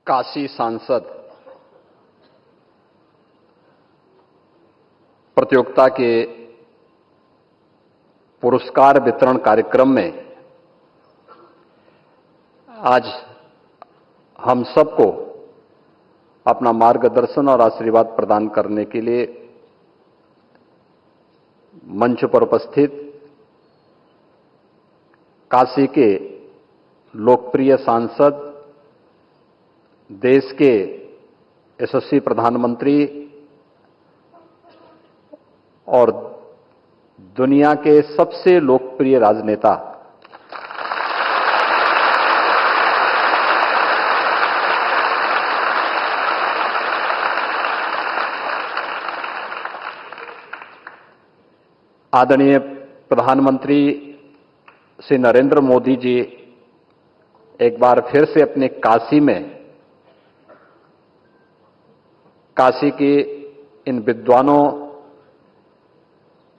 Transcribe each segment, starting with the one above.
काशी सांसद प्रतियोगिता के पुरस्कार वितरण कार्यक्रम में आज हम सबको अपना मार्गदर्शन और आशीर्वाद प्रदान करने के लिए मंच पर उपस्थित काशी के लोकप्रिय सांसद, देश के यशस्वी प्रधानमंत्री और दुनिया के सबसे लोकप्रिय राजनेता आदरणीय प्रधानमंत्री श्री नरेंद्र मोदी जी एक बार फिर से अपने काशी के इन विद्वानों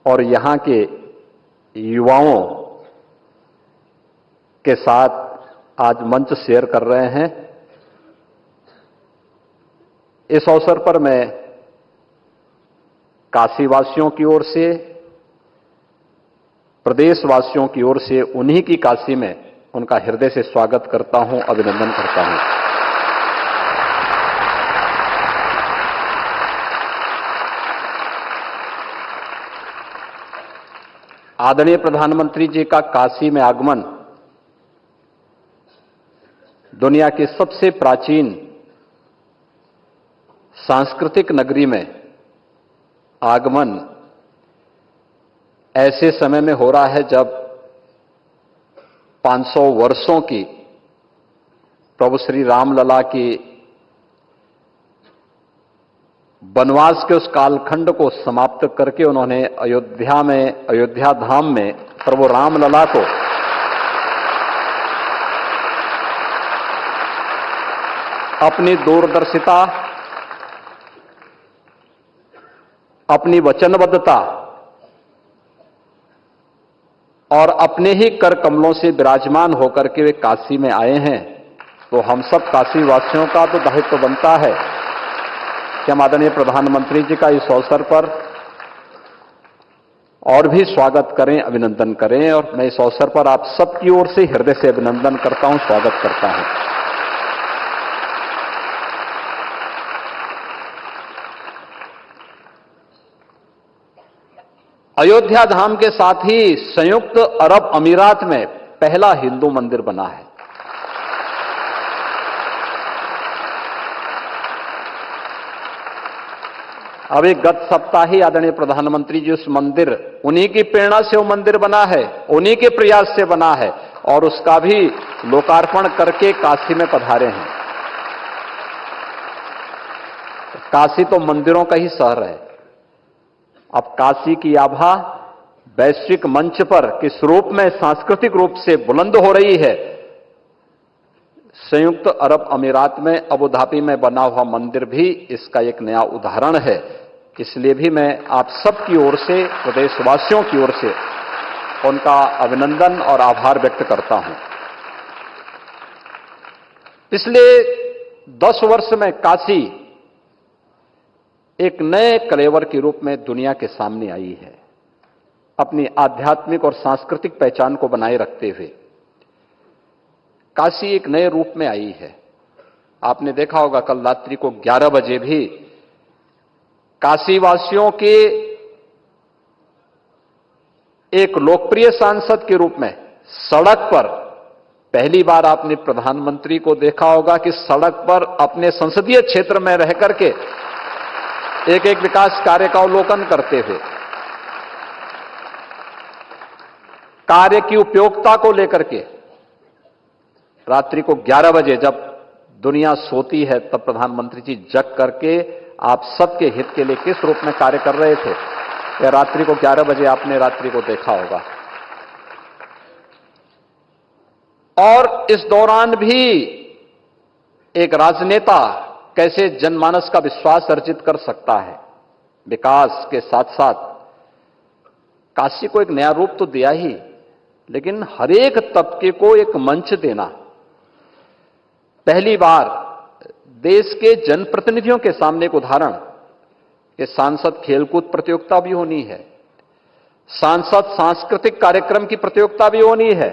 और यहां के युवाओं के साथ आज मंच शेयर कर रहे हैं। इस अवसर पर मैं काशीवासियों की ओर से, प्रदेशवासियों की ओर से उन्हीं की काशी में उनका हृदय से स्वागत करता हूं, अभिनंदन करता हूं। आदरणीय प्रधानमंत्री जी का काशी में आगमन दुनिया की सबसे प्राचीन सांस्कृतिक नगरी में आगमन ऐसे समय में हो रहा है जब 500 वर्षों की प्रभु श्री रामलला की वनवास के उस कालखंड को समाप्त करके उन्होंने अयोध्या धाम में प्रभु रामलला को अपनी दूरदर्शिता, अपनी वचनबद्धता और अपने ही कर कमलों से विराजमान होकर के वे काशी में आए हैं। तो हम सब काशी वासियों का तो दायित्व बनता है कि हम आदरणीय प्रधानमंत्री जी का इस अवसर पर और भी स्वागत करें, अभिनंदन करें। और मैं इस अवसर पर आप सबकी ओर से हृदय से अभिनंदन करता हूं, स्वागत करता हूं। अयोध्या धाम के साथ ही संयुक्त अरब अमीरात में पहला हिंदू मंदिर बना है। अभी गत सप्ताह ही आदरणीय प्रधानमंत्री जी उस मंदिर, उन्हीं की प्रेरणा से वो मंदिर बना है, उन्हीं के प्रयास से बना है और उसका भी लोकार्पण करके काशी में पधारे हैं। काशी तो मंदिरों का ही शहर है। अब काशी की आभा वैश्विक मंच पर किस रूप में सांस्कृतिक रूप से बुलंद हो रही है। संयुक्त अरब अमीरात में अबू धाबी में बना हुआ मंदिर भी इसका एक नया उदाहरण है। इसलिए भी मैं आप सबकी ओर से, प्रदेशवासियों की ओर से उनका अभिनंदन और आभार व्यक्त करता हूं। पिछले 10 वर्ष में काशी एक नए कलेवर के रूप में दुनिया के सामने आई है। अपनी आध्यात्मिक और सांस्कृतिक पहचान को बनाए रखते हुए काशी एक नए रूप में आई है। आपने देखा होगा कल रात्रि को 11 बजे भी काशीवासियों के एक लोकप्रिय सांसद के रूप में सड़क पर पहली बार आपने प्रधानमंत्री को देखा होगा कि सड़क पर अपने संसदीय क्षेत्र में रह करके एक एक विकास कार्य का अवलोकन करते हुए, कार्य की उपयोगिता को लेकर के रात्रि को 11 बजे जब दुनिया सोती है तब प्रधानमंत्री जी जग करके आप सबके हित के लिए किस रूप में कार्य कर रहे थे, या रात्रि को 11 बजे आपने रात्रि को देखा होगा। और इस दौरान भी एक राजनेता कैसे जनमानस का विश्वास अर्जित कर सकता है। विकास के साथ साथ काशी को एक नया रूप तो दिया ही, लेकिन हर एक तबके को एक मंच देना। पहली बार देश के जनप्रतिनिधियों के सामने एक उदाहरण कि सांसद खेलकूद प्रतियोगिता भी होनी है, सांसद सांस्कृतिक कार्यक्रम की प्रतियोगिता भी होनी है,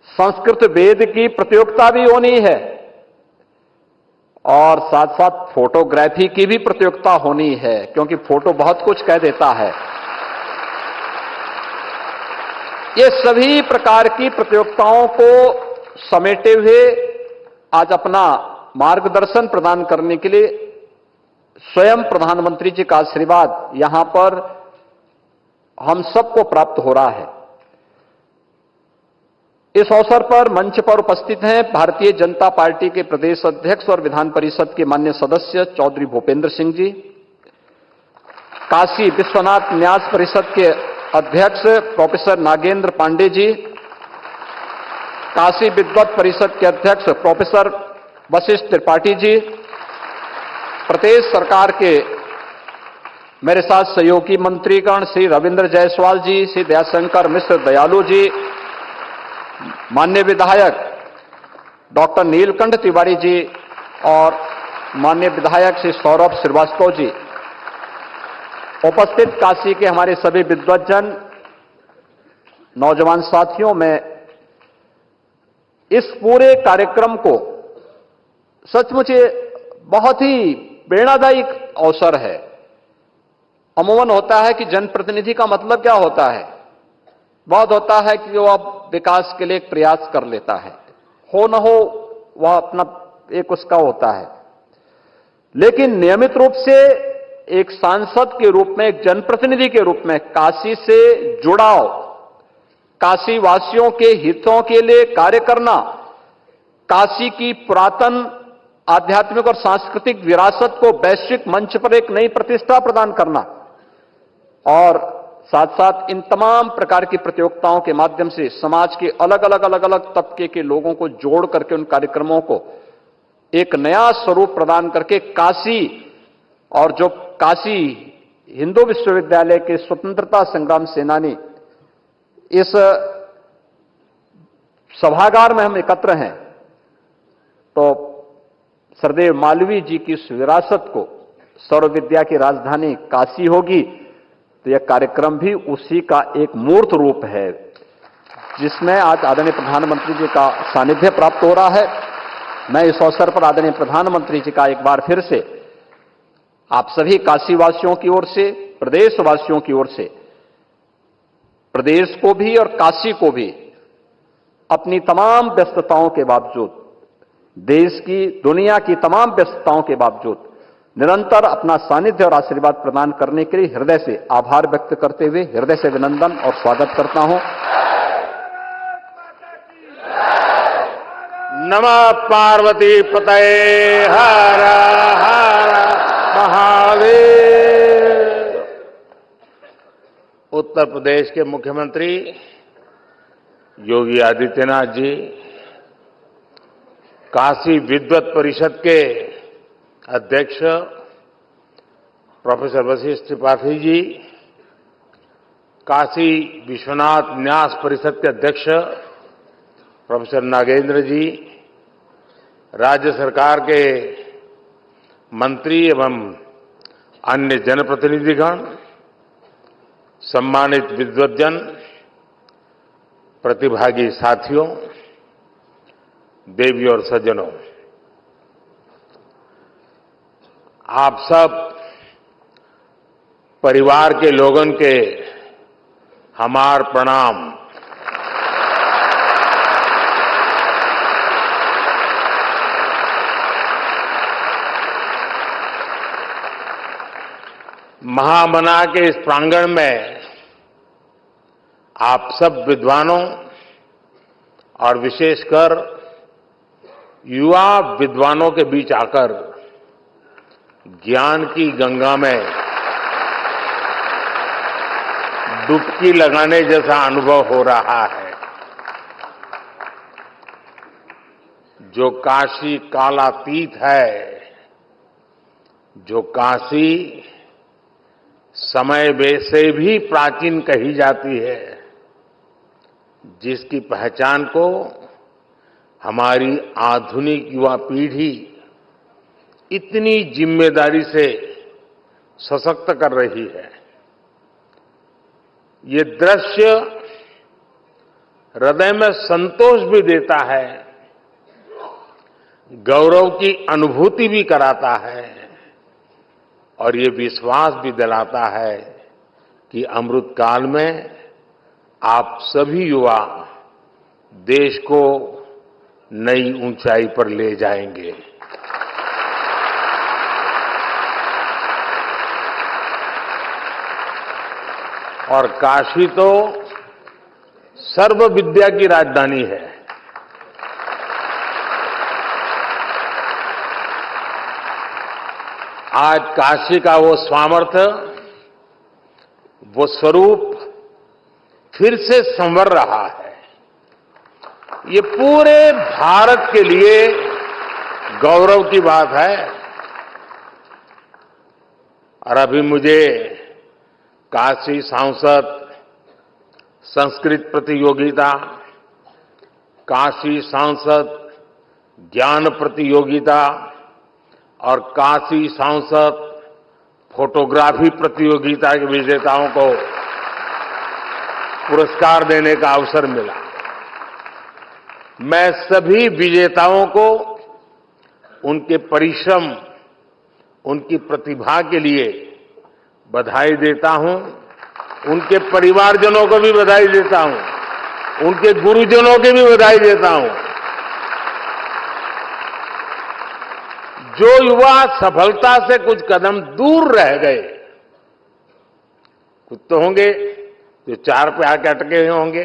संस्कृत वेद की प्रतियोगिता भी होनी है और साथ साथ फोटोग्राफी की भी प्रतियोगिता होनी है, क्योंकि फोटो बहुत कुछ कह देता है। ये सभी प्रकार की प्रतियोगिताओं को समेटे हुए आज अपना मार्गदर्शन प्रदान करने के लिए स्वयं प्रधानमंत्री जी का आशीर्वाद यहां पर हम सबको प्राप्त हो रहा है। इस अवसर पर मंच पर उपस्थित हैं भारतीय जनता पार्टी के प्रदेश अध्यक्ष और विधान परिषद के माननीय सदस्य चौधरी भूपेंद्र सिंह जी, काशी विश्वनाथ न्यास परिषद के अध्यक्ष प्रोफेसर नागेंद्र पांडे जी, काशी विद्वत परिषद के अध्यक्ष प्रोफेसर वशिष्ठ त्रिपाठी जी, प्रदेश सरकार के मेरे साथ सहयोगी मंत्रीगण श्री रविंद्र जायसवाल जी, श्री दयाशंकर मिश्र दयालु जी, माननीय विधायक डॉक्टर नीलकंठ तिवारी जी और माननीय विधायक श्री सौरभ श्रीवास्तव जी, उपस्थित काशी के हमारे सभी विद्वज्जन, नौजवान साथियों, में इस पूरे कार्यक्रम को सचमुच बहुत ही प्रेरणादायी अवसर है। अमूमन होता है कि जनप्रतिनिधि का मतलब क्या होता है, बहुत होता है कि वो अब विकास के लिए एक प्रयास कर लेता है, हो न हो वह अपना एक उसका होता है, लेकिन नियमित रूप से एक सांसद के रूप में, एक जनप्रतिनिधि के रूप में काशी से जुड़ाव, काशी वासियों के हितों के लिए कार्य करना, काशी की पुरातन आध्यात्मिक और सांस्कृतिक विरासत को वैश्विक मंच पर एक नई प्रतिष्ठा प्रदान करना और साथ साथ इन तमाम प्रकार की प्रतियोगिताओं के माध्यम से समाज के अलग अलग तबके के लोगों को जोड़ करके उन कार्यक्रमों को एक नया स्वरूप प्रदान करके काशी और जो काशी हिंदू विश्वविद्यालय के स्वतंत्रता संग्राम सेनानी इस सभागार में हम एकत्र हैं, तो सरदेव मालवीय जी की इस विरासत को सर्व विद्या की राजधानी काशी होगी, तो यह कार्यक्रम भी उसी का एक मूर्त रूप है, जिसमें आज आदरणीय प्रधानमंत्री जी का सानिध्य प्राप्त हो रहा है। मैं इस अवसर पर आदरणीय प्रधानमंत्री जी का एक बार फिर से आप सभी काशीवासियों की ओर से, प्रदेशवासियों की ओर से, प्रदेश को भी और काशी को भी अपनी तमाम व्यस्तताओं के बावजूद, देश की, दुनिया की तमाम व्यस्तताओं के बावजूद निरंतर अपना सानिध्य और आशीर्वाद प्रदान करने के लिए हृदय से आभार व्यक्त करते हुए हृदय से अभिनंदन और स्वागत करता हूं। नमः पार्वती पतये हर हर महादेव। उत्तर प्रदेश के मुख्यमंत्री योगी आदित्यनाथ जी, काशी विद्वत परिषद के अध्यक्ष प्रोफेसर वशिष्ठ त्रिपाठी जी, काशी विश्वनाथ न्यास परिषद के अध्यक्ष प्रोफेसर नागेंद्र जी, राज्य सरकार के मंत्री एवं अन्य जनप्रतिनिधिगण, सम्मानित विद्वज्जन, प्रतिभागी साथियों, देवी और सज्जनों, आप सब परिवार के लोगों के हमार प्रणाम। महामना के इस प्रांगण में आप सब विद्वानों और विशेषकर युवा विद्वानों के बीच आकर ज्ञान की गंगा में डुबकी लगाने जैसा अनुभव हो रहा है। जो काशी कालातीत है, जो काशी समय से भी प्राचीन कही जाती है, जिसकी पहचान को हमारी आधुनिक युवा पीढ़ी इतनी जिम्मेदारी से सशक्त कर रही है। ये दृश्य हृदय में संतोष भी देता है, गौरव की अनुभूति भी कराता है और ये विश्वास भी दिलाता है कि अमृत काल में आप सभी युवा देश को नई ऊंचाई पर ले जाएंगे। और काशी तो सर्व विद्या की राजधानी है। आज काशी का वो सामर्थ्य, वो स्वरूप फिर से संवर रहा है। ये पूरे भारत के लिए गौरव की बात है। और अभी मुझे काशी सांसद संस्कृत प्रतियोगिता, काशी सांसद ज्ञान प्रतियोगिता और काशी सांसद फोटोग्राफी प्रतियोगिता के विजेताओं को पुरस्कार देने का अवसर मिला। मैं सभी विजेताओं को उनके परिश्रम, उनकी प्रतिभा के लिए बधाई देता हूं। उनके परिवारजनों को भी बधाई देता हूं, उनके गुरुजनों की भी बधाई देता हूं। जो युवा सफलता से कुछ कदम दूर रह गए, कुछ तो होंगे जो 4 पे आके अटके हुए होंगे,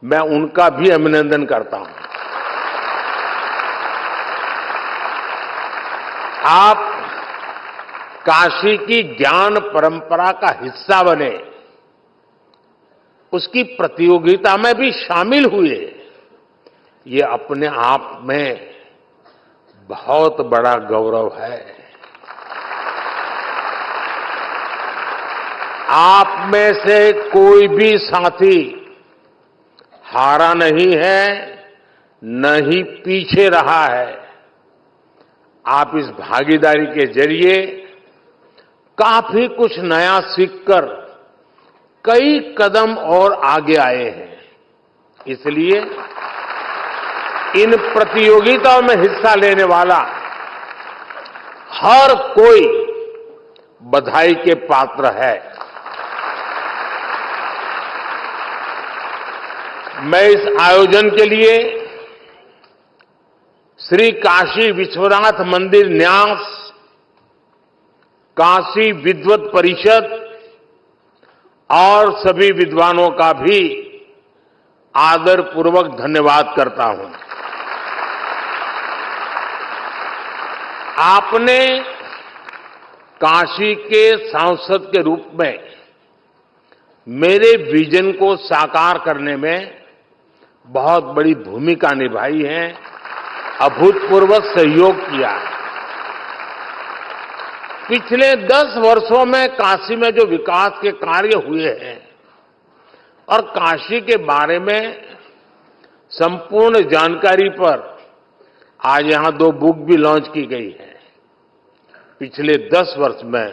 मैं उनका भी अभिनंदन करता हूं। आप काशी की ज्ञान परंपरा का हिस्सा बने, उसकी प्रतियोगिता में भी शामिल हुए, ये अपने आप में बहुत बड़ा गौरव है। आप में से कोई भी साथी हारा नहीं है, न ही पीछे रहा है। आप इस भागीदारी के जरिए काफी कुछ नया सीखकर कई कदम और आगे आए हैं। इसलिए इन प्रतियोगिताओं में हिस्सा लेने वाला हर कोई बधाई के पात्र है। मैं इस आयोजन के लिए श्री काशी विश्वनाथ मंदिर न्यास, काशी विद्वत परिषद और सभी विद्वानों का भी आदरपूर्वक धन्यवाद करता हूं। आपने काशी के सांसद के रूप में मेरे विजन को साकार करने में बहुत बड़ी भूमिका निभाई है, अभूतपूर्व सहयोग किया है। पिछले 10 वर्षों में काशी में जो विकास के कार्य हुए हैं और काशी के बारे में संपूर्ण जानकारी पर आज यहां 2 बुक भी लॉन्च की गई है। पिछले 10 वर्ष में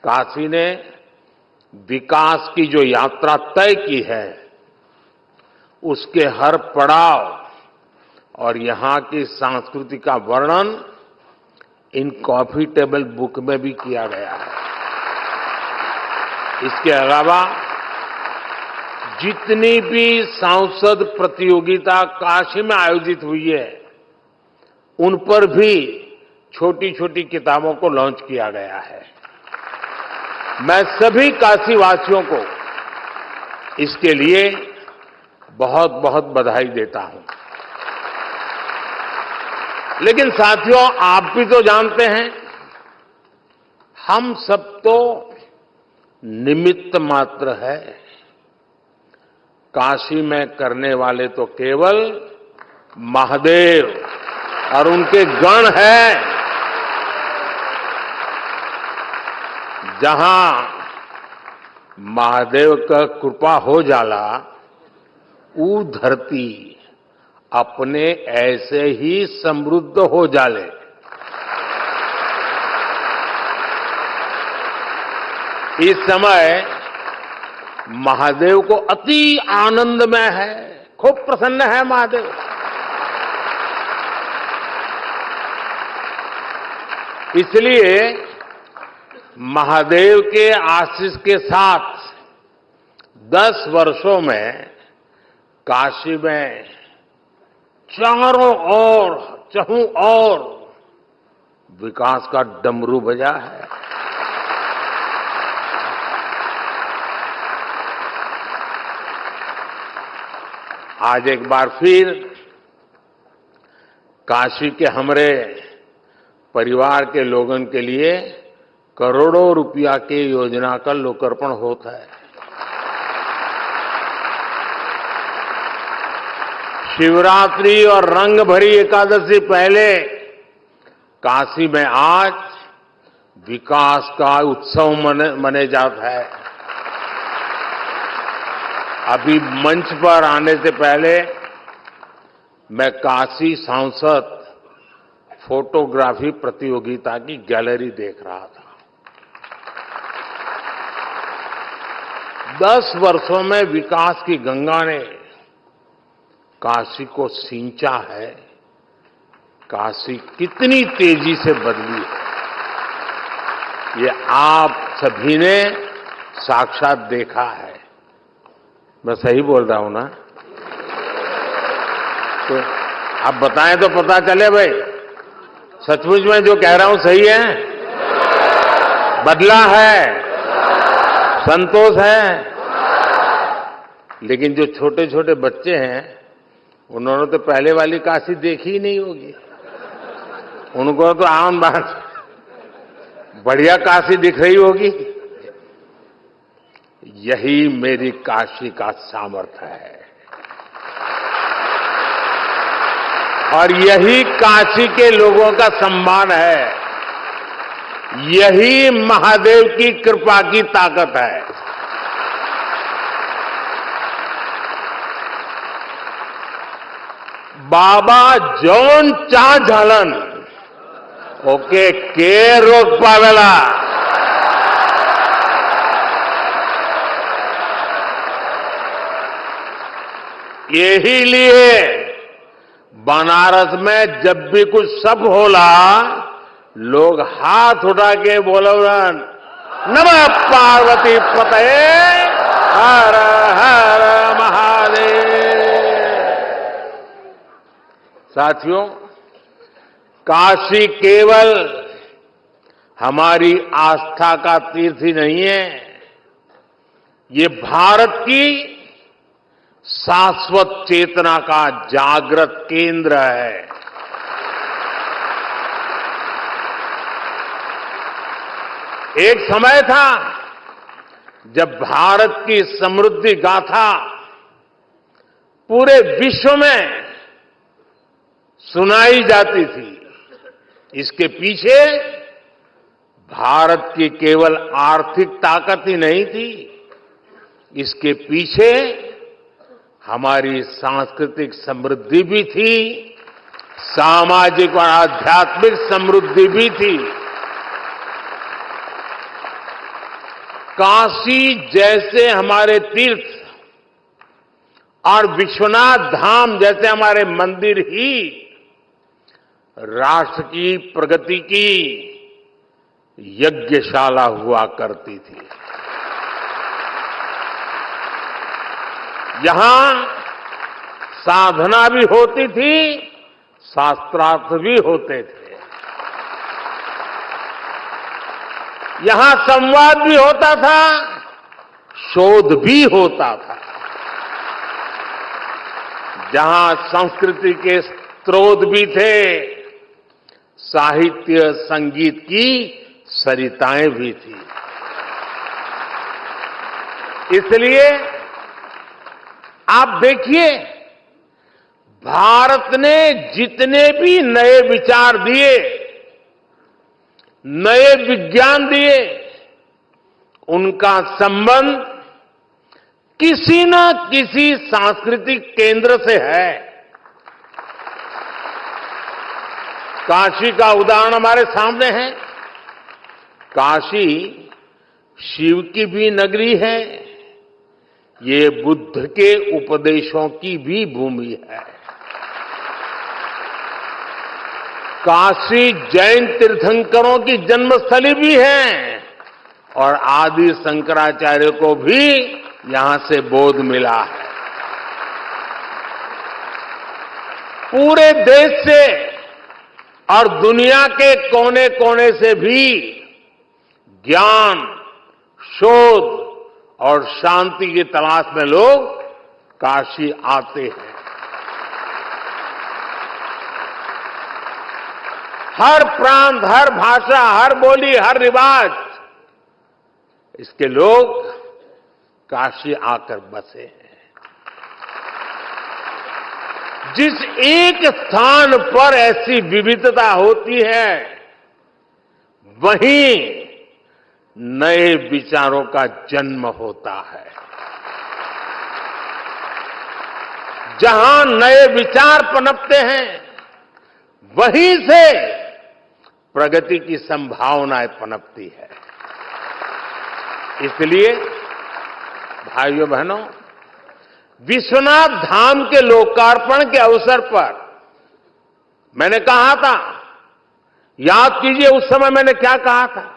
काशी ने विकास की जो यात्रा तय की है, उसके हर पड़ाव और यहां की संस्कृति का वर्णन इन कॉफी टेबल बुक में भी किया गया है। इसके अलावा जितनी भी सांसद प्रतियोगिता काशी में आयोजित हुई है, उन पर भी छोटी छोटी किताबों को लॉन्च किया गया है। मैं सभी काशीवासियों को इसके लिए बहुत बहुत बधाई देता हूं। लेकिन साथियों, आप भी तो जानते हैं, हम सब तो निमित्त मात्र है। काशी में करने वाले तो केवल महादेव और उनके गण हैं। जहां महादेव का कृपा हो जाला, ऊ धरती अपने ऐसे ही समृद्ध हो जाले। इस समय महादेव को अति आनंदमय है, खूब प्रसन्न है महादेव। इसलिए महादेव के आशीष के साथ 10 वर्षों में काशी में चारों ओर चहुं ओर विकास का डमरू बजा है। आज एक बार फिर काशी के हमारे परिवार के लोगों के लिए करोड़ों रुपया की योजना का लोकार्पण होता है। शिवरात्रि और रंग भरी एकादशी पहले काशी में आज विकास का उत्सव मने जाता है। अभी मंच पर आने से पहले मैं काशी सांसद फोटोग्राफी प्रतियोगिता की गैलरी देख रहा था। 10 वर्षों में विकास की गंगा ने काशी को सींचा है। काशी कितनी तेजी से बदली है, ये आप सभी ने साक्षात देखा है। मैं सही बोल रहा हूं ना? तो आप बताएं तो पता चले भाई, सचमुच में जो कह रहा हूं सही है? बदला है, संतोष है। लेकिन जो छोटे छोटे बच्चे हैं उन्होंने तो पहले वाली काशी देखी ही नहीं होगी। उनको तो आम बात बढ़िया काशी दिख रही होगी। यही मेरी काशी का सामर्थ्य है और यही काशी के लोगों का सम्मान है। यही महादेव की कृपा की ताकत है। बाबा जौन चा झालन ओके के रोक पावेला। यही लिए बनारस में जब भी कुछ सब होला लोग हाथ उठा के बोलन नमः पार्वती पतये हर हर महादेव। साथियों, काशी केवल हमारी आस्था का तीर्थ ही नहीं है, ये भारत की शाश्वत चेतना का जागृत केंद्र है। एक समय था जब भारत की समृद्धि गाथा पूरे विश्व में सुनाई जाती थी। इसके पीछे भारत की केवल आर्थिक ताकत ही नहीं थी, इसके पीछे हमारी सांस्कृतिक समृद्धि भी थी, सामाजिक और आध्यात्मिक समृद्धि भी थी। काशी जैसे हमारे तीर्थ और विश्वनाथ धाम जैसे हमारे मंदिर ही राष्ट्र की प्रगति की यज्ञशाला हुआ करती थी। यहां साधना भी होती थी, शास्त्रार्थ भी होते थे। यहां संवाद भी होता था, शोध भी होता था। जहां संस्कृति के स्रोत भी थे, साहित्य संगीत की सरिताएं भी थी। इसलिए आप देखिए, भारत ने जितने भी नए विचार दिए, नए विज्ञान दिए, उनका संबंध किसी न किसी सांस्कृतिक केंद्र से है। काशी का उदाहरण हमारे सामने है। काशी शिव की भी नगरी है, ये बुद्ध के उपदेशों की भी भूमि है। काशी जैन तीर्थंकरों की जन्मस्थली भी है और आदि शंकराचार्य को भी यहां से बोध मिला है। पूरे देश से और दुनिया के कोने कोने से भी ज्ञान, शोध और शांति की तलाश में लोग काशी आते हैं। हर प्रांत, हर भाषा, हर बोली, हर रिवाज, इसके लोग काशी आकर बसे हैं। जिस एक स्थान पर ऐसी विविधता होती है, वहीं नए विचारों का जन्म होता है। जहां नए विचार पनपते हैं, वहीं से प्रगति की संभावनाएं पनपती है। इसलिए भाइयों बहनों, विश्वनाथ धाम के लोकार्पण के अवसर पर मैंने कहा था, याद कीजिए उस समय मैंने क्या कहा था।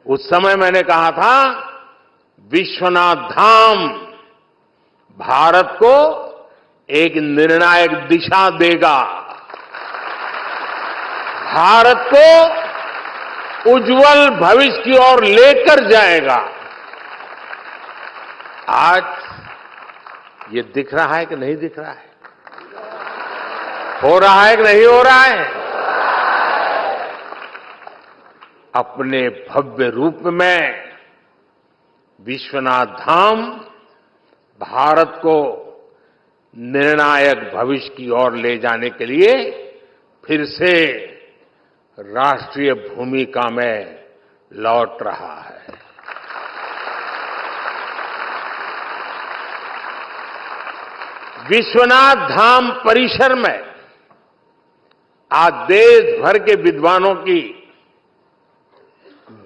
उस समय मैंने कहा था, विश्वनाथ धाम भारत को एक निर्णायक दिशा देगा, भारत को उज्जवल भविष्य की ओर लेकर जाएगा। आज ये दिख रहा है कि नहीं दिख रहा है? हो रहा है कि नहीं हो रहा है? अपने भव्य रूप में विश्वनाथ धाम भारत को निर्णायक भविष्य की ओर ले जाने के लिए फिर से राष्ट्रीय भूमिका में लौट रहा है। विश्वनाथ धाम परिसर में आज देश भर के विद्वानों की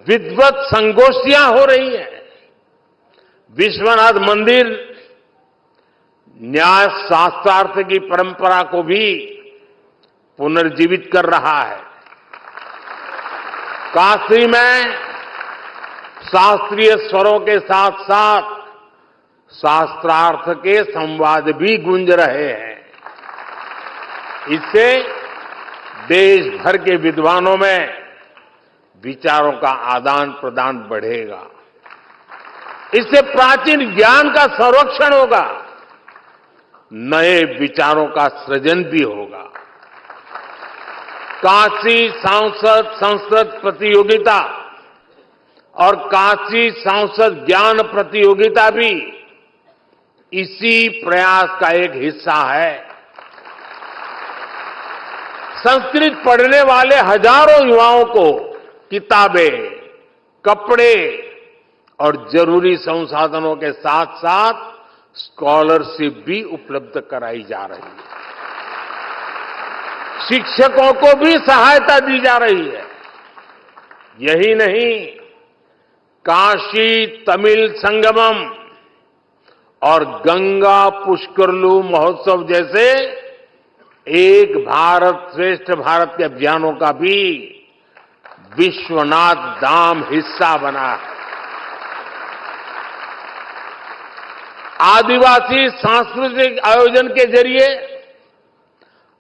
विद्वत संगोष्ठियां हो रही हैं। विश्वनाथ मंदिर न्याय शास्त्रार्थ की परंपरा को भी पुनर्जीवित कर रहा है। काशी में शास्त्रीय स्वरों के साथ साथ शास्त्रार्थ के संवाद भी गूंज रहे हैं। इससे देश भर के विद्वानों में विचारों का आदान प्रदान बढ़ेगा। इससे प्राचीन ज्ञान का संरक्षण होगा, नए विचारों का सृजन भी होगा। काशी संस्कृत प्रतियोगिता और काशी संस्कृत ज्ञान प्रतियोगिता भी इसी प्रयास का एक हिस्सा है। संस्कृत पढ़ने वाले हजारों युवाओं को किताबें, कपड़े और जरूरी संसाधनों के साथ साथ स्कॉलरशिप भी उपलब्ध कराई जा रही है। शिक्षकों को भी सहायता दी जा रही है। यही नहीं, काशी तमिल संगमम और गंगा पुष्करलू महोत्सव जैसे एक भारत श्रेष्ठ भारत के अभियानों का भी विश्वनाथ धाम हिस्सा बना है। आदिवासी सांस्कृतिक आयोजन के जरिए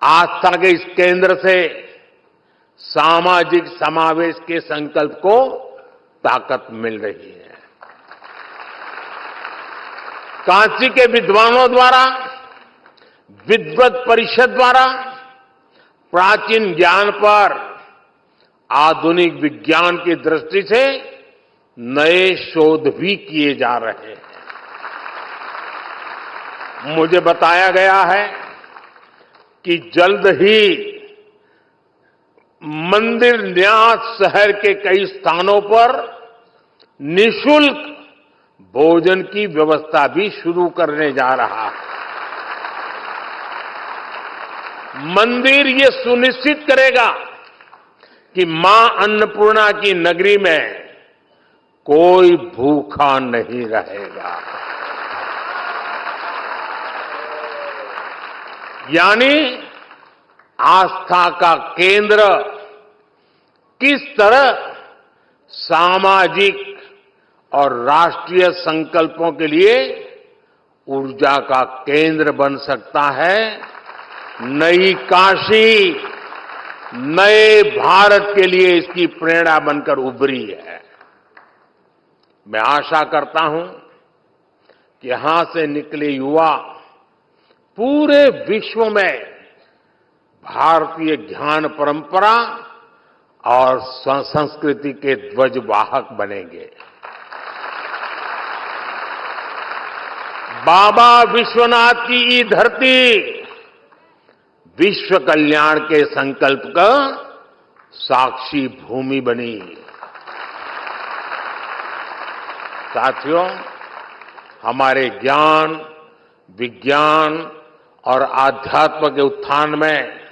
आस्था के इस केंद्र से सामाजिक समावेश के संकल्प को ताकत मिल रही है। काशी के विद्वानों द्वारा, विद्वत परिषद द्वारा प्राचीन ज्ञान पर आधुनिक विज्ञान की दृष्टि से नए शोध भी किए जा रहे हैं। मुझे बताया गया है कि जल्द ही मंदिर न्यास शहर के कई स्थानों पर निःशुल्क भोजन की व्यवस्था भी शुरू करने जा रहा है। मंदिर ये सुनिश्चित करेगा कि मां अन्नपूर्णा की नगरी में कोई भूखा नहीं रहेगा। यानी आस्था का केंद्र किस तरह सामाजिक और राष्ट्रीय संकल्पों के लिए ऊर्जा का केंद्र बन सकता है। नई काशी नए भारत के लिए इसकी प्रेरणा बनकर उभरी है। मैं आशा करता हूं कि यहां से निकले युवा पूरे विश्व में भारतीय ज्ञान परंपरा और संस्कृति के ध्वजवाहक बनेंगे। बाबा विश्वनाथ की ये धरती विश्व कल्याण के संकल्प का साक्षी भूमि बनी। साथियों, हमारे ज्ञान, विज्ञान और आध्यात्म के उत्थान में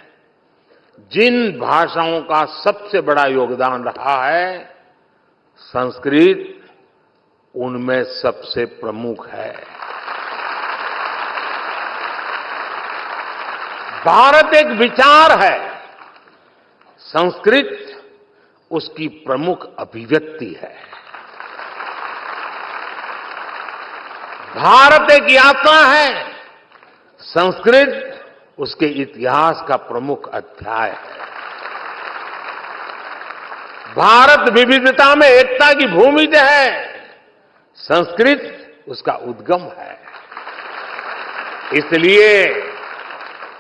जिन भाषाओं का सबसे बड़ा योगदान रहा है, संस्कृत उनमें सबसे प्रमुख है। भारत एक विचार है, संस्कृत उसकी प्रमुख अभिव्यक्ति है। भारत एक यात्रा है, संस्कृत उसके इतिहास का प्रमुख अध्याय है। भारत विविधता में एकता की भूमि है, संस्कृत उसका उद्गम है। इसलिए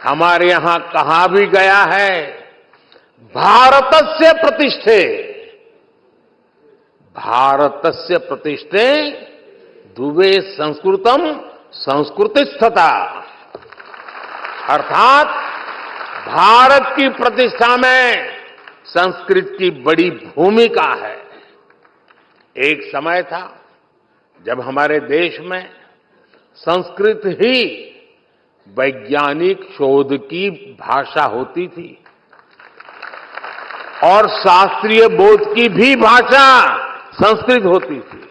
हमारे यहां कहा भी गया है, भारतस्य प्रतिष्ठे, भारतस्य प्रतिष्ठे दुवे संस्कृतम संस्कृतिस्थता, अर्थात भारत की प्रतिष्ठा में संस्कृत की बड़ी भूमिका है। एक समय था जब हमारे देश में संस्कृत ही वैज्ञानिक शोध की भाषा होती थी और शास्त्रीय बोध की भी भाषा संस्कृत होती थी।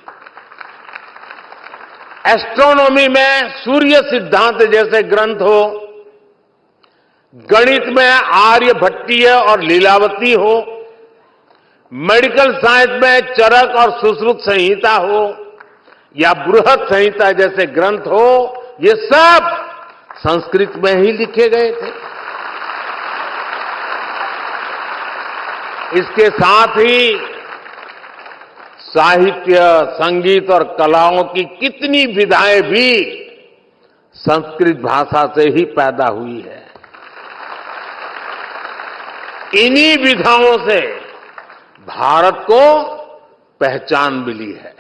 एस्ट्रोनॉमी में सूर्य सिद्धांत जैसे ग्रंथ हो, गणित में आर्यभट्टीय और लीलावती हो, मेडिकल साइंस में चरक और सुश्रुत संहिता हो या बृहद संहिता जैसे ग्रंथ हो, ये सब संस्कृत में ही लिखे गए थे। इसके साथ ही साहित्य, संगीत और कलाओं की कितनी विधाएं भी संस्कृत भाषा से ही पैदा हुई है। इन्हीं विधाओं से भारत को पहचान मिली है।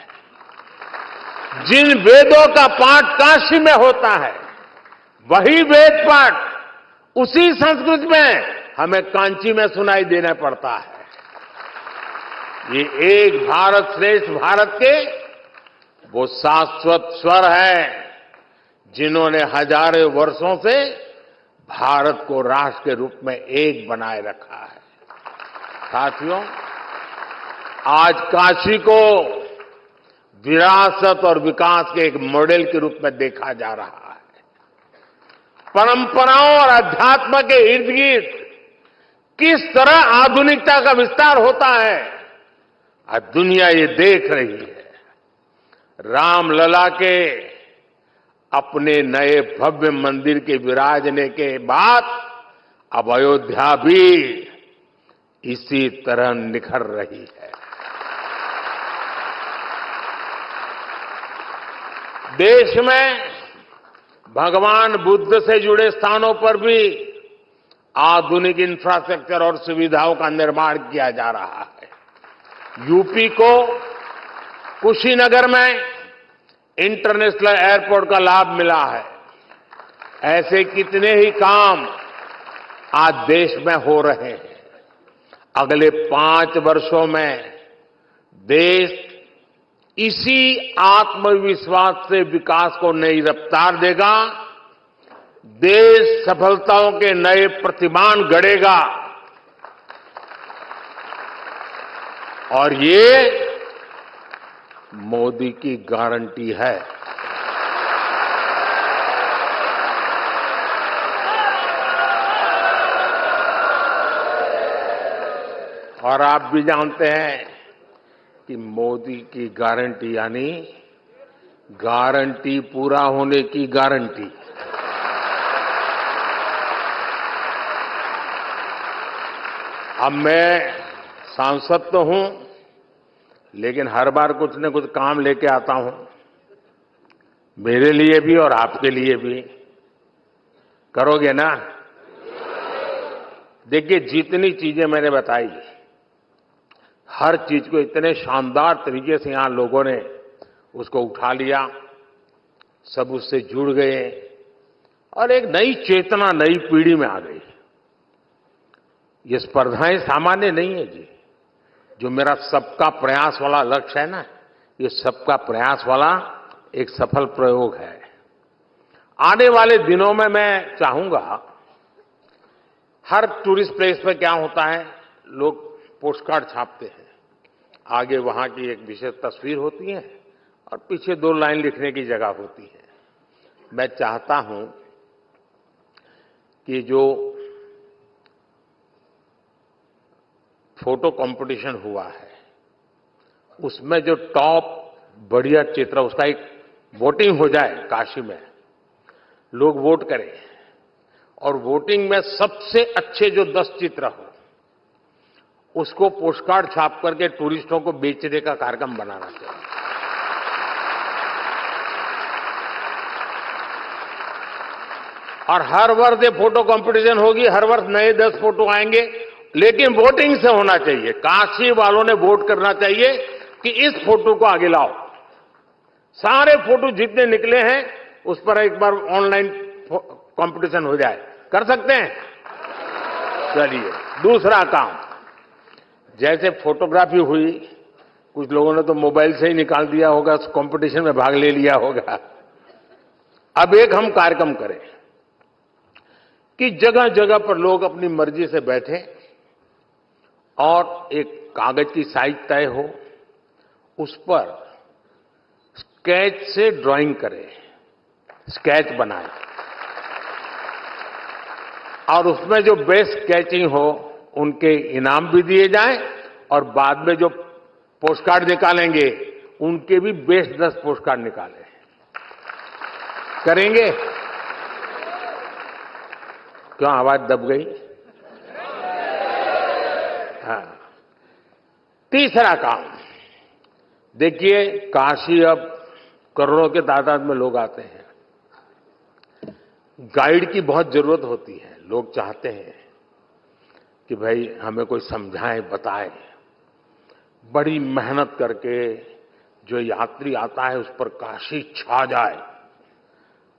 जिन वेदों का पाठ काशी में होता है, वही वेद पाठ उसी संस्कृत में हमें कांची में सुनाई देना पड़ता है। ये एक भारत श्रेष्ठ भारत के वो शाश्वत स्वर है जिन्होंने हजारों वर्षों से भारत को राष्ट्र के रूप में एक बनाए रखा है। साथियों, आज काशी को विरासत और विकास के एक मॉडल के रूप में देखा जा रहा है। परंपराओं और अध्यात्म के इर्द गिर्द किस तरह आधुनिकता का विस्तार होता है, आज दुनिया ये देख रही है। रामलला के अपने नए भव्य मंदिर के विराजने के बाद अब अयोध्या भी इसी तरह निखर रही है। देश में भगवान बुद्ध से जुड़े स्थानों पर भी आधुनिक इंफ्रास्ट्रक्चर और सुविधाओं का निर्माण किया जा रहा है। यूपी को कुशीनगर में इंटरनेशनल एयरपोर्ट का लाभ मिला है। ऐसे कितने ही काम आज देश में हो रहे हैं। अगले 5 वर्षों में देश इसी आत्मविश्वास से विकास को नई रफ्तार देगा। देश सफलताओं के नए प्रतिमान गढ़ेगा और ये मोदी की गारंटी है। और आप भी जानते हैं कि मोदी की गारंटी यानी गारंटी पूरा होने की गारंटी। अब मैं सांसद तो हूं, लेकिन हर बार कुछ न कुछ काम लेके आता हूं, मेरे लिए भी और आपके लिए भी। करोगे ना? देखिए, जितनी चीजें मैंने बताई, हर चीज को इतने शानदार तरीके से यहां लोगों ने उसको उठा लिया, सब उससे जुड़ गए और एक नई चेतना, नई पीढ़ी में आ गई। ये स्पर्धाएं सामान्य नहीं है जी। जो मेरा सबका प्रयास वाला लक्ष्य है ना, ये सबका प्रयास वाला एक सफल प्रयोग है। आने वाले दिनों में मैं चाहूंगा, हर टूरिस्ट प्लेस पे क्या होता है, लोग पोस्टकार्ड छापते हैं, आगे वहां की एक विशेष तस्वीर होती है और पीछे 2 लाइन लिखने की जगह होती है। मैं चाहता हूं कि जो फोटो कंपटीशन हुआ है, उसमें जो टॉप बढ़िया चित्र, उसका एक वोटिंग हो जाए काशी में, लोग वोट करें और वोटिंग में सबसे अच्छे जो 10 चित्र हो, उसको पोस्टकार्ड छाप करके टूरिस्टों को बेचने का कार्यक्रम बनाना चाहिए। और हर वर्ष ये फोटो कंपटीशन होगी, हर वर्ष नए 10 फोटो आएंगे, लेकिन वोटिंग से होना चाहिए। काशी वालों ने वोट करना चाहिए कि इस फोटो को आगे लाओ। सारे फोटो जितने निकले हैं उस पर एक बार ऑनलाइन कंपटीशन हो जाए। कर सकते हैं? चलिए, दूसरा काम, जैसे फोटोग्राफी हुई, कुछ लोगों ने तो मोबाइल से ही निकाल दिया होगा, कंपटीशन में भाग ले लिया होगा। अब एक हम कार्यक्रम करें कि जगह जगह पर लोग अपनी मर्जी से बैठे और एक कागज की साइज तय हो, उस पर स्केच से ड्राइंग करें, स्केच बनाएं और उसमें जो बेस्ट स्केचिंग हो उनके इनाम भी दिए जाएं और बाद में जो पोस्टकार्ड निकालेंगे उनके भी बेस्ट 10 पोस्टकार्ड निकालें। करेंगे? क्यों आवाज दब गई? हाँ। तीसरा काम, देखिए, काशी अब करोड़ों के तादाद में लोग आते हैं। गाइड की बहुत जरूरत होती है। लोग चाहते हैं कि भाई हमें कोई समझाए, बताए। बड़ी मेहनत करके जो यात्री आता है उस पर काशी छा जाए,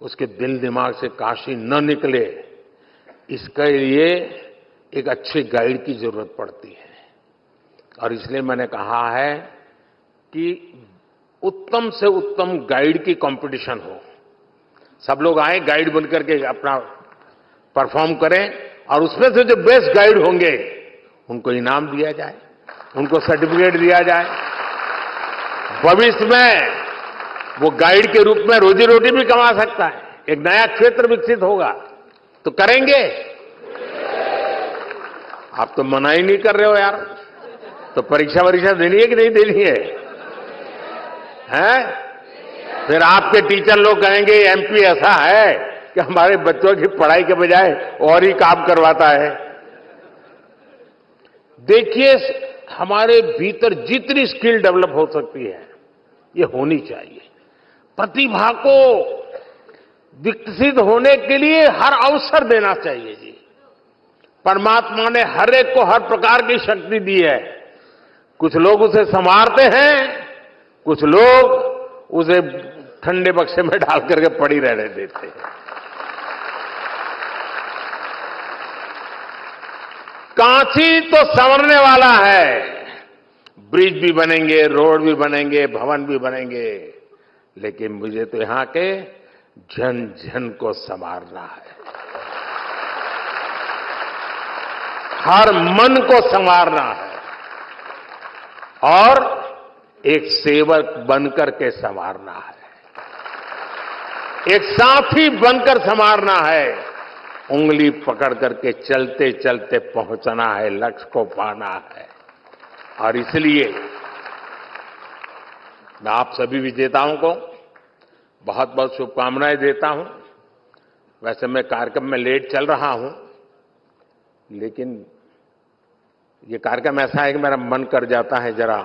उसके दिल दिमाग से काशी न निकले, इसके लिए एक अच्छे गाइड की जरूरत पड़ती है। और इसलिए मैंने कहा है कि उत्तम से उत्तम गाइड की कंपटीशन हो। सब लोग आए, गाइड बनकर के अपना परफॉर्म करें और उसमें से जो बेस्ट गाइड होंगे उनको इनाम दिया जाए, उनको सर्टिफिकेट दिया जाए। भविष्य में वो गाइड के रूप में रोजी रोटी भी कमा सकता है, एक नया क्षेत्र विकसित होगा। तो करेंगे? आप तो मना ही नहीं कर रहे हो यार। तो परीक्षा देनी है कि नहीं देनी है? हैं? फिर आपके टीचर लोग कहेंगे एमपी ऐसा है कि हमारे बच्चों की पढ़ाई के बजाय और ही काम करवाता है। देखिए, हमारे भीतर जितनी स्किल डेवलप हो सकती है, ये होनी चाहिए। प्रतिभा को विकसित होने के लिए हर अवसर देना चाहिए जी। परमात्मा ने हर एक को हर प्रकार की शक्ति दी है। कुछ लोग उसे संवारते हैं, कुछ लोग उसे ठंडे बक्से में डाल करके पड़ी रहने देते हैं। काशी तो संवरने वाला है। ब्रिज भी बनेंगे, रोड भी बनेंगे, भवन भी बनेंगे, लेकिन मुझे तो यहां के जन जन को संवारना है। हर मन को संवारना है और एक सेवक बनकर के संवारना है, एक साथी बनकर संवारना है, उंगली पकड़ करके चलते चलते पहुंचना है, लक्ष्य को पाना है। और इसलिए मैं आप सभी विजेताओं को बहुत बहुत शुभकामनाएं देता हूं। वैसे मैं कार्यक्रम में लेट चल रहा हूं, लेकिन ये कार्यक्रम ऐसा है कि मेरा मन कर जाता है जरा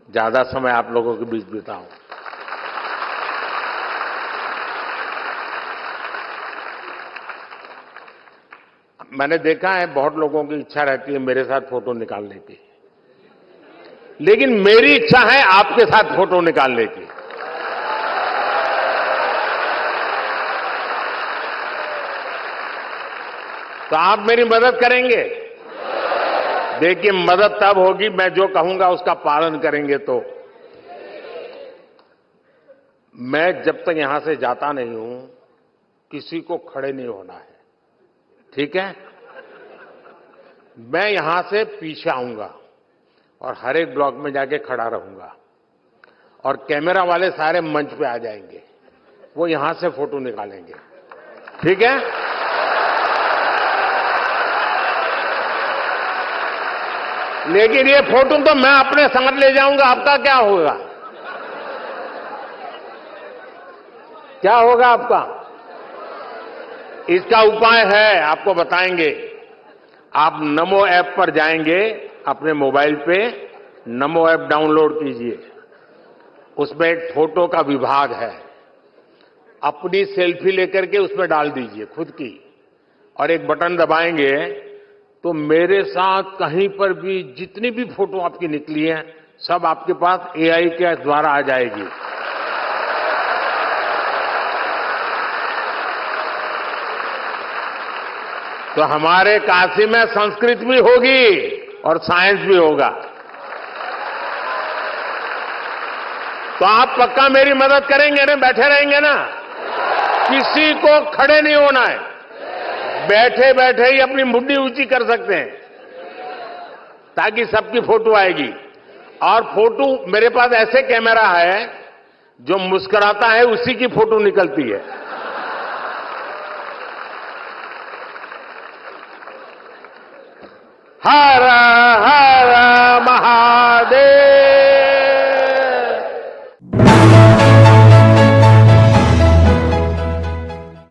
ज्यादा समय आप लोगों के बीच बिताऊं। मैंने देखा है बहुत लोगों की इच्छा रहती है मेरे साथ फोटो निकालने की, लेकिन मेरी इच्छा है आपके साथ फोटो निकालने की। तो आप मेरी मदद करेंगे? देखिए, मदद तब होगी मैं जो कहूंगा उसका पालन करेंगे तो। मैं जब तक यहां से जाता नहीं हूं, किसी को खड़े नहीं होना है, ठीक है? मैं यहां से पीछे आऊंगा और हर एक ब्लॉक में जाके खड़ा रहूंगा और कैमरा वाले सारे मंच पे आ जाएंगे, वो यहां से फोटो निकालेंगे, ठीक है? लेकिन ये फोटो तो मैं अपने संग ले जाऊंगा, आपका क्या होगा? क्या होगा आपका? इसका उपाय है, आपको बताएंगे। आप नमो ऐप पर जाएंगे, अपने मोबाइल पे नमो ऐप डाउनलोड कीजिए, उसमें एक फोटो का विभाग है, अपनी सेल्फी लेकर के उसमें डाल दीजिए खुद की, और एक बटन दबाएंगे तो मेरे साथ कहीं पर भी जितनी भी फोटो आपकी निकली है सब आपके पास एआई के द्वारा आ जाएगी। तो हमारे काशी में संस्कृत भी होगी और साइंस भी होगा। तो आप पक्का मेरी मदद करेंगे ना? बैठे रहेंगे ना? किसी को खड़े नहीं होना है, बैठे बैठे ही अपनी मुट्ठी ऊंची कर सकते हैं ताकि सबकी फोटो आएगी। और फोटो मेरे पास ऐसे कैमरा है जो मुस्कुराता है उसी की फोटो निकलती है। हर